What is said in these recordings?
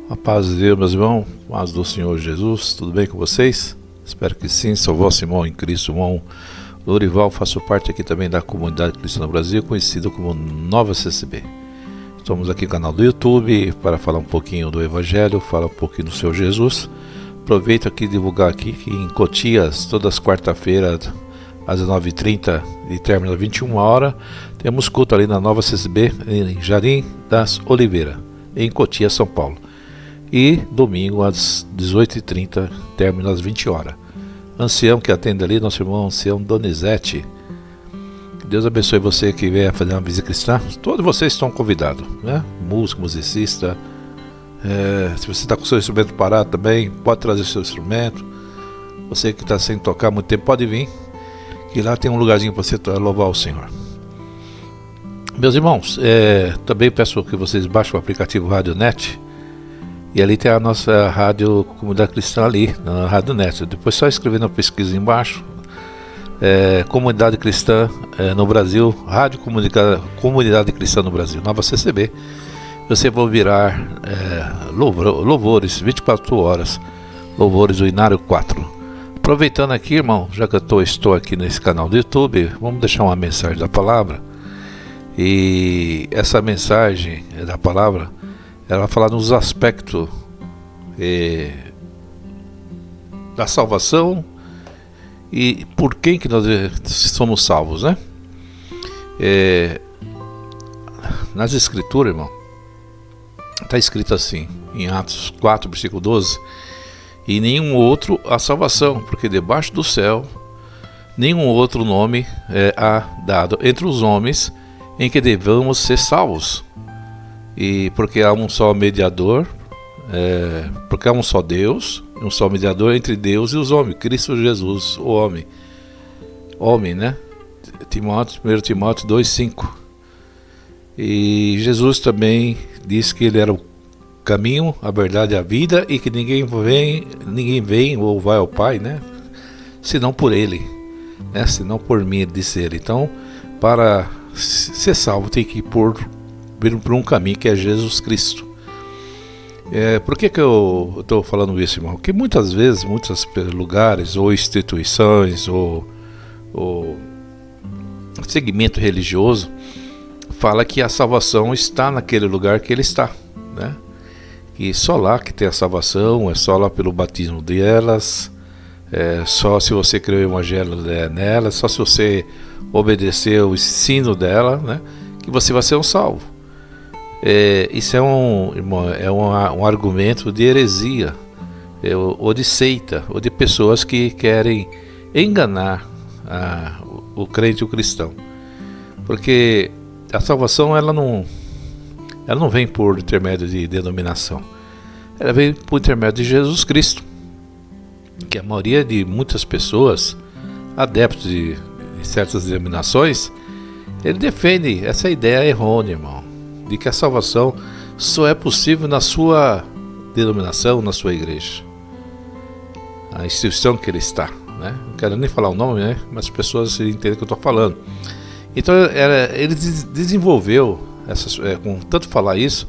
A paz de Deus, meus irmãos, paz do Senhor Jesus, tudo bem com vocês? Espero que sim. Sou vosso irmão em Cristo, irmão Lorival, faço parte aqui também da comunidade cristã no Brasil, conhecida como Nova CCB. Estamos aqui no canal do YouTube para falar um pouquinho do Evangelho, falar um pouquinho do Senhor Jesus. Aproveito aqui divulgar aqui que em Cotias, todas as quarta-feiras, às 19h30 e termina às 21h, temos culto ali na Nova CCB, em Jardim das Oliveiras, em Cotias, São Paulo. E domingo às 18h30, termina às 20h. Ancião que atende ali, nosso irmão Ancião Donizete. Que Deus abençoe você que vier fazer uma visita cristã. Todos vocês estão convidados, né? Músico, musicista. Se você está com o seu instrumento parado também, pode trazer o seu instrumento. Você que está sem tocar há muito tempo, pode vir. Que lá tem um lugarzinho para você louvar o Senhor. Meus irmãos, também peço que vocês baixem o aplicativo Rádio Net. E ali tem a nossa rádio Comunidade Cristã ali, na Rádio Net. Depois só escrever na pesquisa embaixo, Comunidade Cristã no Brasil, Rádio Comunidade Cristã no Brasil, Nova CCB. Você vai virar louvores, 24 horas, louvores do Inário 4. Aproveitando aqui, irmão, já que eu estou aqui nesse canal do YouTube, vamos deixar uma mensagem da palavra. E essa mensagem da palavra, ela vai falar nos aspectos da salvação e por quem que nós somos salvos, né? Nas escrituras, irmão, está escrito assim, em Atos 4, versículo 12, e nenhum outro há salvação, porque debaixo do céu nenhum outro nome há dado entre os homens em que devamos ser salvos. E porque há um só mediador, porque há um só Deus, um só mediador entre Deus e os homens, Cristo Jesus, o homem, né? 1 Timóteo 2,5. E Jesus também disse que ele era o caminho, a verdade e a vida, e que ninguém vem ou vai ao Pai, né? Senão por ele, né? Senão por mim, disse ele. Então, para ser salvo, tem que ir por um caminho que é Jesus Cristo. Por que eu estou falando isso, irmão? Porque muitas vezes, muitos lugares ou instituições ou segmento religioso fala que a salvação está naquele lugar que ele está, né? E só lá que tem a salvação, é só lá pelo batismo delas, só se você crer o evangelho nela, só se você obedecer o ensino dela, né, que você vai ser um salvo. Isso é um argumento de heresia, ou de seita, ou de pessoas que querem enganar o crente e o cristão. Porque a salvação ela não vem por intermédio de denominação, ela vem por intermédio de Jesus Cristo, que a maioria de muitas pessoas, adeptos de certas denominações, ele defende essa ideia errônea, irmão, de que a salvação só é possível na sua denominação, na sua igreja, a instituição que ele está, né? Não quero nem falar o nome, né? Mas as pessoas entendem o que eu estou falando. Então ele desenvolveu, com tanto falar isso,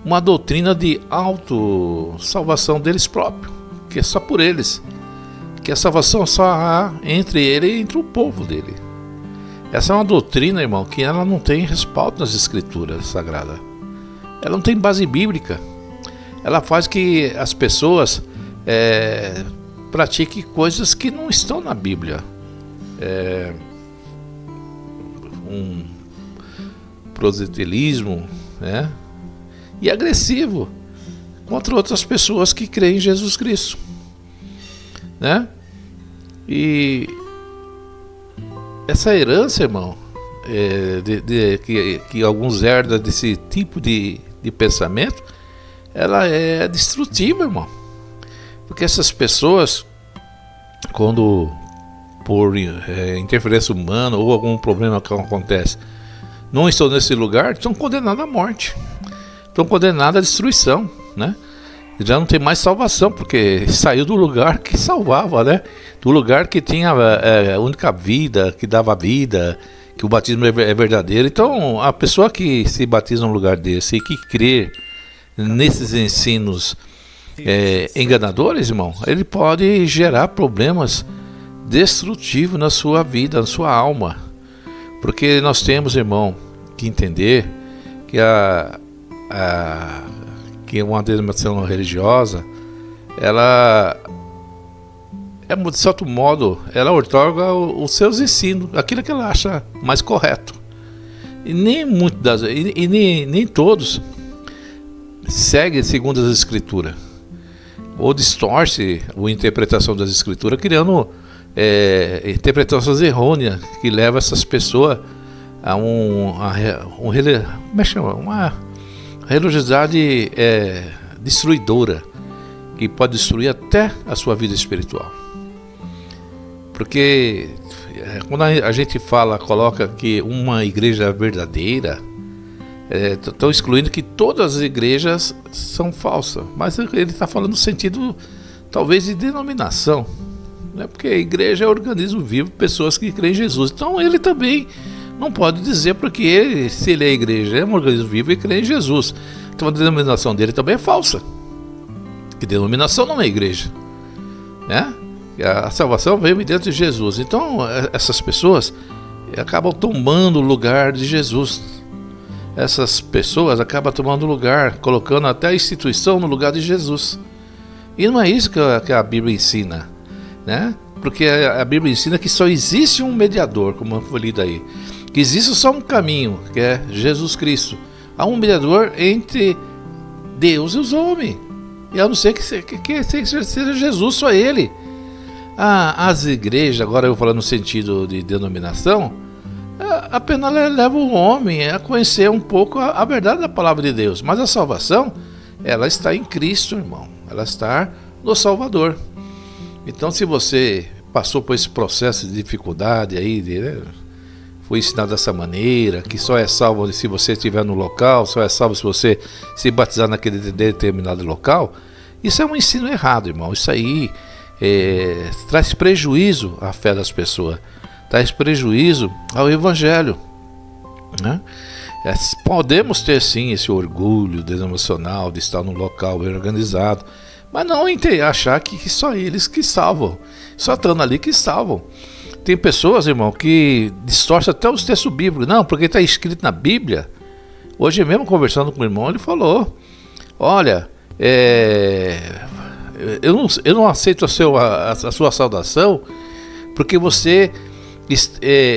uma doutrina de autossalvação deles próprios, que é só por eles, que a salvação só há entre ele e entre o povo dele. Essa é uma doutrina, irmão, que ela não tem respaldo nas escrituras sagradas. Ela não tem base bíblica. Ela faz que as pessoas pratiquem coisas que não estão na Bíblia. Um proselitismo, né? E agressivo contra outras pessoas que creem em Jesus Cristo, né? E essa herança, irmão, que alguns herdam desse tipo de pensamento, ela é destrutiva, irmão. Porque essas pessoas, quando por interferência humana ou algum problema que acontece, não estão nesse lugar, estão condenados à morte, estão condenados à destruição, né? Já não tem mais salvação, porque saiu do lugar que salvava, né? Do lugar que tinha a única vida, que dava vida, que o batismo é verdadeiro. Então, a pessoa que se batiza num lugar desse e que crê nesses ensinos enganadores, irmão, ele pode gerar problemas destrutivos na sua vida, na sua alma. Porque nós temos, irmão, que entender que uma denominação religiosa, ela de certo modo, ela outorga os seus ensinos, aquilo que ela acha mais correto. E nem todos seguem segundo as Escrituras, ou distorce a interpretação das Escrituras, criando interpretações errôneas que levam essas pessoas a uma religiosidade destruidora, que pode destruir até a sua vida espiritual. Porque quando a gente coloca que uma igreja verdadeira, estão excluindo que todas as igrejas são falsas, mas ele está falando no sentido talvez de denominação, né? Porque a igreja é um organismo vivo, pessoas que creem em Jesus. Então ele também não pode dizer, porque se ele é igreja, é um organismo vivo e crê em Jesus, então a denominação dele também é falsa, que denominação não é igreja, né? A salvação veio dentro de Jesus. Então essas pessoas acabam tomando o lugar de Jesus. Essas pessoas acabam tomando lugar, colocando até a instituição no lugar de Jesus. E não é isso que a Bíblia ensina, né? Porque a Bíblia ensina que só existe um mediador, como foi lido aí, que existe só um caminho, que é Jesus Cristo. Há um mediador entre Deus e os homens, e a não ser que seja Jesus, só Ele. As igrejas, agora eu falando no sentido de denominação, apenas leva o homem a conhecer um pouco a verdade da palavra de Deus. Mas a salvação, ela está em Cristo, irmão. Ela está no Salvador. Então, se você passou por esse processo de dificuldade aí, foi ensinado dessa maneira, que só é salvo se você estiver no local, só é salvo se você se batizar naquele determinado local, isso é um ensino errado, irmão. Isso aí traz prejuízo à fé das pessoas, traz prejuízo ao Evangelho, né? Podemos ter sim esse orgulho denominacional de estar num local bem organizado, mas não achar que só eles que salvam, só estando ali que salvam. Tem pessoas, irmão, que distorcem até os textos bíblicos. Não, porque está escrito na Bíblia. Hoje mesmo, conversando com o irmão, ele falou: olha, eu não aceito a sua saudação, porque você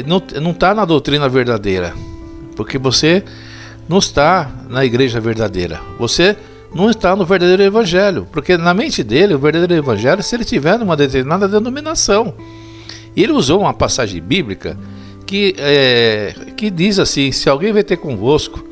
não está na doutrina verdadeira, porque você não está na igreja verdadeira, você não está no verdadeiro evangelho, porque na mente dele, o verdadeiro evangelho, se ele tiver numa determinada denominação. E ele usou uma passagem bíblica que diz assim: se alguém vem ter convosco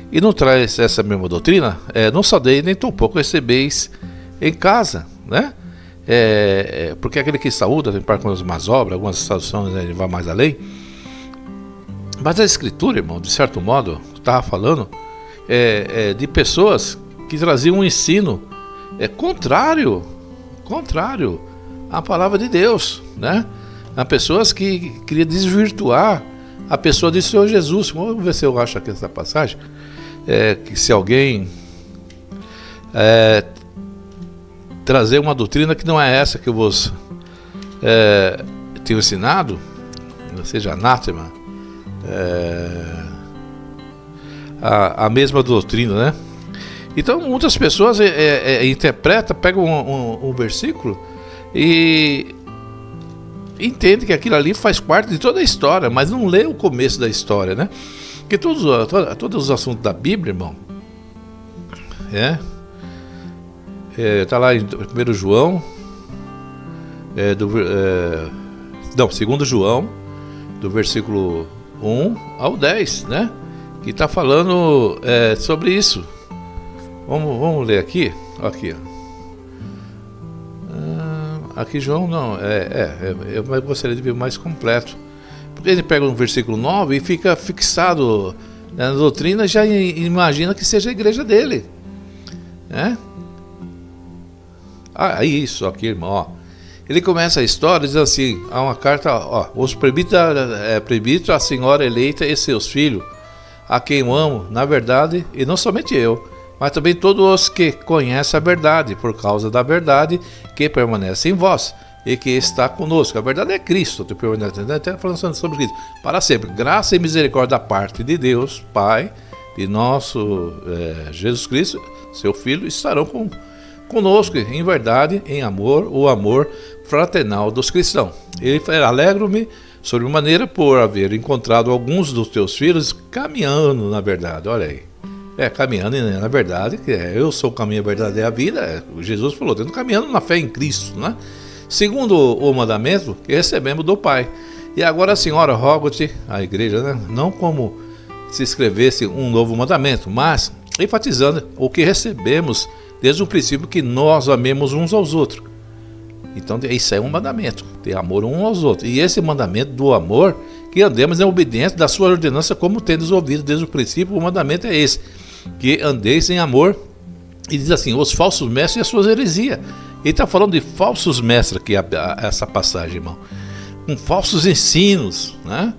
e não traz essa mesma doutrina, não sadeis nem tampouco recebeis em casa, né? Porque aquele que saúda tem parte com as más obras, algumas traduções vai mais além. Mas a Escritura, irmão, de certo modo, estava falando de pessoas que traziam um ensino contrário à palavra de Deus, né? Há pessoas que queriam desvirtuar a pessoa do Senhor Jesus. Vamos ver se eu acho aqui essa passagem. Que se alguém trazer uma doutrina que não é essa que eu vos tenho ensinado, não seja anátema, a mesma doutrina, né? Então muitas pessoas interpretam, pegam um versículo e entende que aquilo ali faz parte de toda a história, mas não lê o começo da história, né? Porque todos os assuntos da Bíblia, irmão, está lá em 1 João, 2 João, do versículo 1 ao 10, né? Que está falando sobre isso. Vamos ler aqui, aqui, ó. Aqui João não, eu gostaria de ver mais completo, porque ele pega no versículo 9 e fica fixado na doutrina e já imagina que seja a igreja dele, né? Isso aqui, irmão, ó. Ele começa a história dizendo assim: há uma carta, ó, os presbíteros, a senhora eleita e seus filhos, a quem eu amo, na verdade, e não somente eu, mas também todos os que conhecem a verdade, por causa da verdade que permanece em vós e que está conosco. A verdade é Cristo, tu permanece, até falando sobre isso, para sempre. Graça e misericórdia da parte de Deus, Pai, e nosso Jesus Cristo, seu Filho, estarão conosco em verdade, em amor, o amor fraternal dos cristãos. Ele fala: alegro-me sobremaneira por haver encontrado alguns dos teus filhos caminhando na verdade. Olha aí. Caminhando na verdade, que eu sou o caminho, a verdade e a vida. Jesus falou, caminhando na fé em Cristo, né? Segundo o mandamento que recebemos do Pai. E agora, Senhora, rogo-te, a igreja, né? Não como se escrevesse um novo mandamento, mas enfatizando o que recebemos desde o princípio, que nós amemos uns aos outros. Então isso é um mandamento, ter amor uns aos outros. E esse mandamento do amor, que andemos em obediência da sua ordenança, como tendes ouvido desde o princípio, o mandamento é esse, que andeis em amor. E diz assim, os falsos mestres e as suas heresias. Ele está falando de falsos mestres aqui, essa passagem, irmão, com falsos ensinos, né?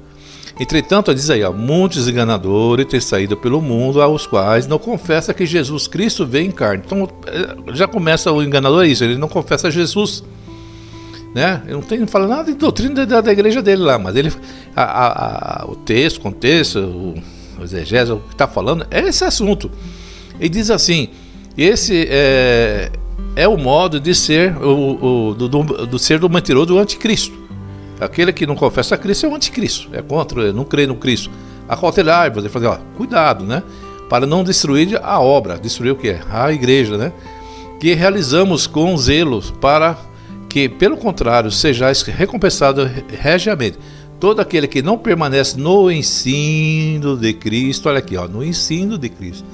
Entretanto, diz aí, muitos enganadores têm saído pelo mundo, aos quais não confessa que Jesus Cristo veio em carne. Então, já começa o enganador, isso, ele não confessa Jesus, né? Ele não fala nada de doutrina da igreja dele lá, mas ele, o texto, o contexto, o exegese, o que está falando, é esse assunto. Ele diz assim, esse é o modo de ser, do ser do mentiroso, do anticristo. Aquele que não confessa a Cristo é o anticristo, é contra, não crê no Cristo. Acautelai-vos, ele fala, cuidado, né? Para não destruir a obra. Destruir o que é? A igreja, né? Que realizamos com zelo, para que, pelo contrário, sejais recompensado regiamente. Todo aquele que não permanece no ensino de Cristo, olha aqui, no ensino de Cristo,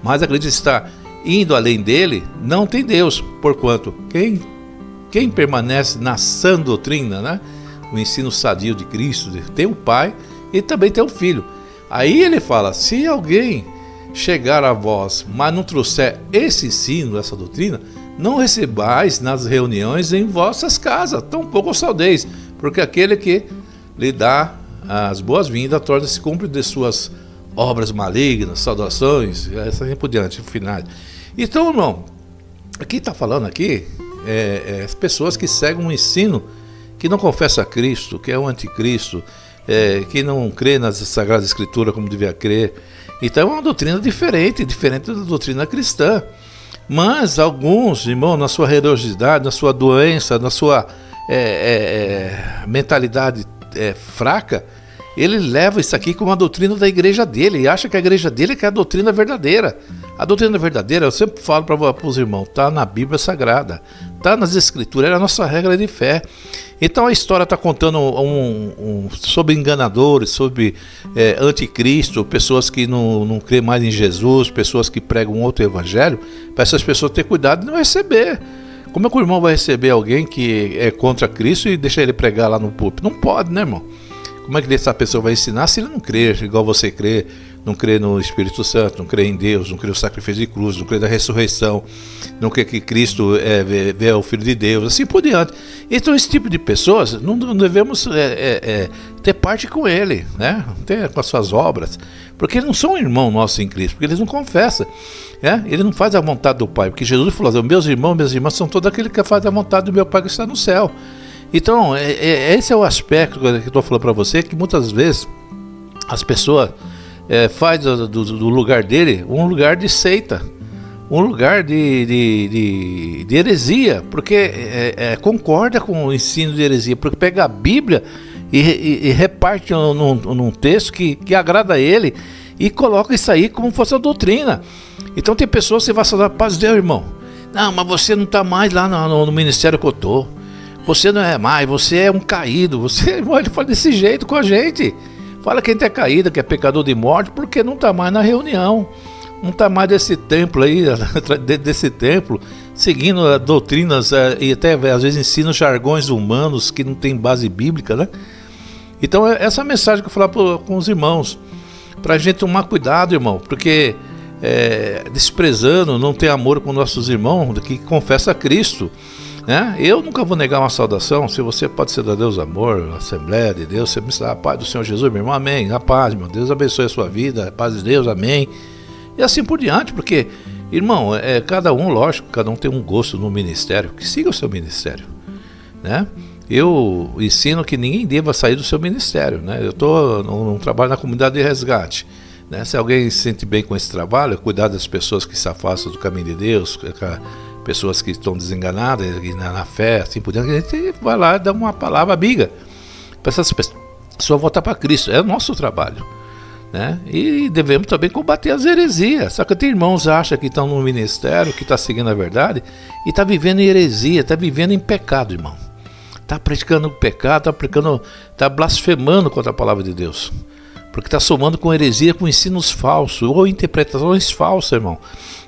mas acredita estar indo além dele, não tem Deus, porquanto quem permanece na sã doutrina, né? O ensino sadio de Cristo, tem o Pai e também tem o Filho. Aí ele fala, se alguém chegar a vós, mas não trouxer esse ensino, essa doutrina, não recebais nas reuniões em vossas casas, tampouco saudeis, porque aquele que lhe dá as boas-vindas torna-se cúmplice de suas obras malignas, saudações, assim por diante, finais. Então, irmão, aqui está falando aqui, as pessoas que seguem um ensino que não confessa a Cristo, que é o anticristo, que não crê nas Sagradas Escrituras como devia crer. Então é uma doutrina diferente da doutrina cristã. Mas alguns, irmão, na sua religiosidade, na sua doença, na sua mentalidade fraca, ele leva isso aqui como uma doutrina da igreja dele, e acha que a igreja dele é a doutrina verdadeira. A doutrina verdadeira, eu sempre falo para os irmãos, está na Bíblia Sagrada, está nas Escrituras, é a nossa regra de fé. Então a história está contando sobre enganadores, sobre anticristo, pessoas que não creem mais em Jesus, pessoas que pregam outro evangelho, para essas pessoas ter cuidado de não receber. Como é que o irmão vai receber alguém que é contra Cristo e deixar ele pregar lá no púlpito? Não pode, né, irmão? Como é que essa pessoa vai ensinar se ele não crê, igual você crê, não crê no Espírito Santo, não crê em Deus, não crê no sacrifício de cruz, não crê na ressurreição, não crê que Cristo é o Filho de Deus, assim por diante. Então esse tipo de pessoas, não devemos ter parte com ele, né? Ter com as suas obras, porque eles não são irmãos nossos em Cristo, porque eles não confessam, ele não faz a vontade do Pai, porque Jesus falou assim, meus irmãos, minhas irmãs são todos aqueles que fazem a vontade do meu Pai que está no céu. Então, esse é o aspecto que eu estou falando para você, que muitas vezes as pessoas fazem do lugar dele um lugar de seita, um lugar de heresia, porque concorda com o ensino de heresia, porque pega a Bíblia e reparte num texto que agrada a ele e coloca isso aí como fosse a doutrina. Então tem pessoas que você vai falar, paz de Deus, irmão, não, mas você não está mais lá no ministério que eu estou. Você não é mais, você é um caído. Ele fala desse jeito com a gente. Fala que a gente é caído, que é pecador de morte, porque não está mais na reunião. Não está mais desse templo aí, desse templo, seguindo doutrinas e até às vezes ensina jargões humanos que não tem base bíblica, né? Então essa mensagem que eu falar com os irmãos, para a gente tomar cuidado, irmão, porque desprezando, não ter amor com nossos irmãos que confessa a Cristo. Eu nunca vou negar uma saudação. Se você pode ser da Deus Amor, Assembleia de Deus, você me dá a paz do Senhor Jesus, meu irmão, amém, a paz, meu Deus abençoe a sua vida, a paz de Deus, amém, e assim por diante, porque Irmão, cada um, lógico, cada um tem um gosto no ministério, que siga o seu ministério, né? Eu ensino que ninguém deva sair do seu ministério, né? Eu estou num trabalho na comunidade de resgate, né? Se alguém se sente bem com esse trabalho, cuidar das pessoas que se afastam do caminho de Deus, pessoas que estão desenganadas na fé, assim por diante, a gente vai lá e dá uma palavra amiga para essas pessoas voltar para Cristo. É o nosso trabalho, né? E devemos também combater as heresias. Só que tem irmãos que acham que estão no ministério, que estão seguindo a verdade e está vivendo em heresia, está vivendo em pecado, irmão. Está praticando o pecado, está blasfemando contra a palavra de Deus, porque está somando com heresia, com ensinos falsos ou interpretações falsas, irmão.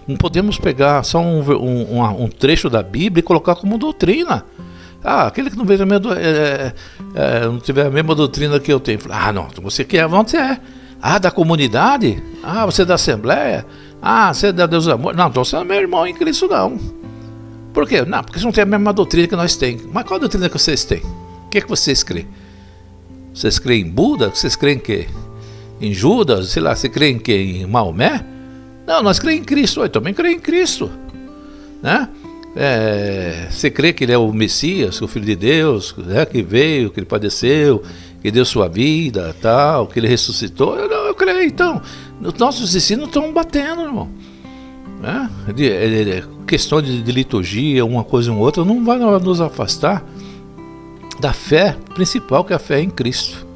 Não podemos pegar só um trecho da Bíblia e colocar como doutrina. Aquele que não veja não tiver a mesma doutrina que eu tenho. Não, você quer, onde você é? Da comunidade? Você é da Assembleia? Você é da Deus Amor? Não, então você não é meu irmão em Cristo, não. Por quê? Não, porque você não tem a mesma doutrina que nós temos. Mas qual a doutrina que vocês têm? O que vocês creem? Vocês creem em Buda? Vocês creem em quê? Em Judas? Sei lá, você crê em quê? Em Maomé? Não, nós cremos em Cristo. Eu também creio em Cristo, né? Você crê que ele é o Messias, o Filho de Deus, né? Que veio, que ele padeceu, que deu sua vida, tal, que ele ressuscitou? Eu creio. Então, os nossos ensinos estão batendo, irmão, né? Questão de liturgia, uma coisa e outra, não vai nos afastar da fé principal, que é a fé em Cristo.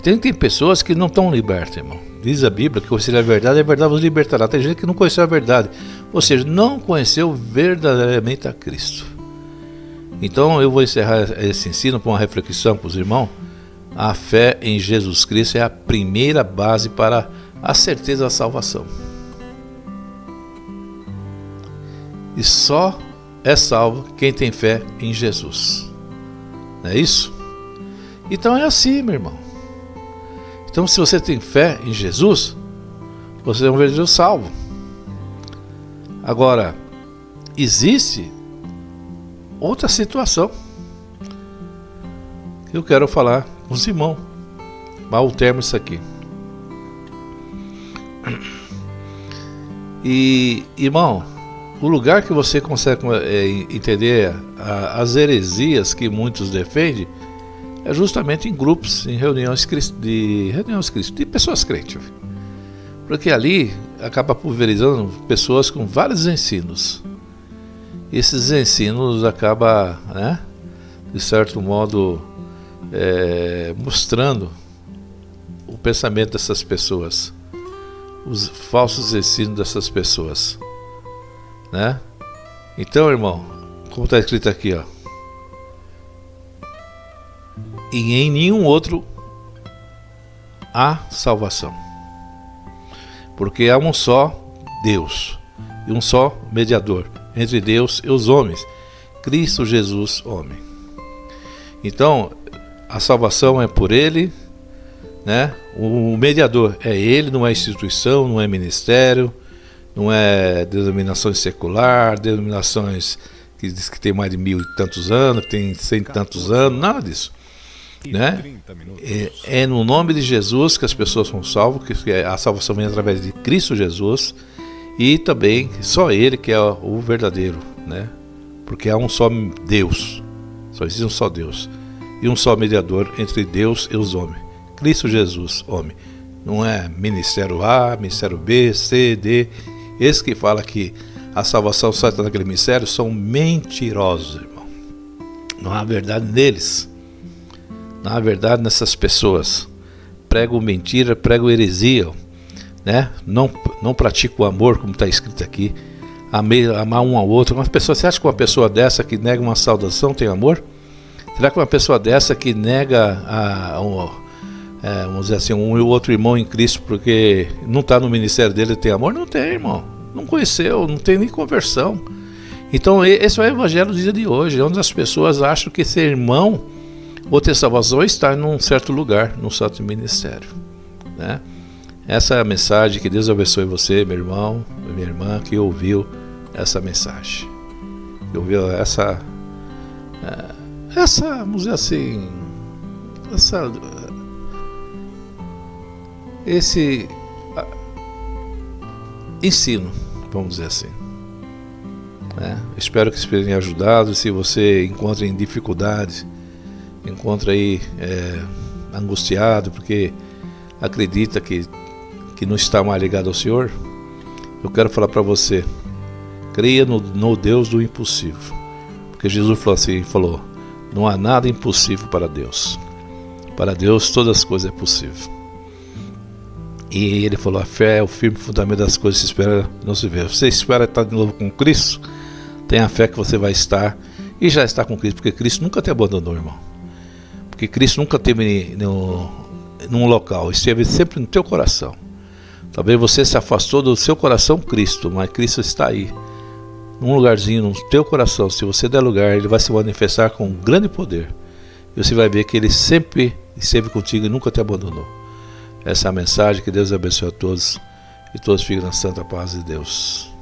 Tem pessoas que não estão libertas, irmão. Diz a Bíblia que conhecer a verdade vos libertará. Tem gente que não conheceu a verdade, ou seja, não conheceu verdadeiramente a Cristo. Então eu vou encerrar esse ensino com uma reflexão para os irmãos. A fé em Jesus Cristo é a primeira base para a certeza da salvação. E só é salvo quem tem fé em Jesus. Não é isso? Então é assim, meu irmão. Então, se você tem fé em Jesus, você é um verdadeiro salvo. Agora, existe outra situação que eu quero falar com os irmãos. Mal termo isso aqui. E, irmão, o lugar que você consegue entender as heresias que muitos defendem é justamente em grupos, em reuniões de pessoas crentes. Porque ali acaba pulverizando pessoas com vários ensinos. Esses ensinos acabam, né, de certo modo, mostrando o pensamento dessas pessoas, os falsos ensinos dessas pessoas, né? Então, irmão, como está escrito aqui, ó, e em nenhum outro há salvação, porque há um só Deus e um só mediador entre Deus e os homens, Cristo Jesus, homem. Então a salvação é por Ele, né? O mediador é Ele, não é instituição, não é ministério, não é denominação secular, denominações que diz que tem mais de 1000 e tantos anos, tem 100 e tantos anos, nada disso, né? É no nome de Jesus que as pessoas são salvas, que a salvação vem através de Cristo Jesus, e também só Ele que é o verdadeiro, né? Porque há um só Deus, só existe um só Deus e um só mediador entre Deus e os homens, Cristo Jesus, homem. Não é ministério A, ministério B, C, D. Esse que fala que a salvação só está naquele ministério são mentirosos, irmão. Não há verdade neles. Não há verdade nessas pessoas. Pregam mentira, pregam heresia, né? Não praticam o amor, como está escrito aqui. Amar um ao outro. Você acha que uma pessoa dessa que nega uma saudação tem amor? Será que uma pessoa dessa que nega vamos dizer assim, um outro irmão em Cristo porque não está no ministério dele tem amor? Não tem, irmão. Não conheceu, não tem nem conversão. Então esse é o evangelho do dia de hoje, onde as pessoas acham que ser irmão ou ter salvação é estar num certo lugar, num certo ministério, né? Essa é a mensagem. Que Deus abençoe você, meu irmão, minha irmã, que ouviu essa mensagem, que ouviu essa, vamos dizer assim, esse ensino vamos dizer assim. Espero que isso tenha ajudado. Se você encontra em dificuldade, encontra aí angustiado, porque acredita que não está mais ligado ao Senhor, eu quero falar para você, creia no Deus do impossível, porque Jesus falou, não há nada impossível para Deus todas as coisas é possível. E ele falou, a fé é o firme fundamento das coisas que se espera não se vê. Você espera estar de novo com Cristo, tenha fé que você vai estar e já está com Cristo, porque Cristo nunca te abandonou, irmão. Porque Cristo nunca esteve num local, esteve sempre no teu coração. Talvez você se afastou do seu coração Cristo, mas Cristo está aí, num lugarzinho no teu coração. Se você der lugar, Ele vai se manifestar com grande poder. E você vai ver que Ele sempre esteve contigo e nunca te abandonou. Essa é a mensagem. Que Deus abençoe a todos e todos fiquem na santa paz de Deus.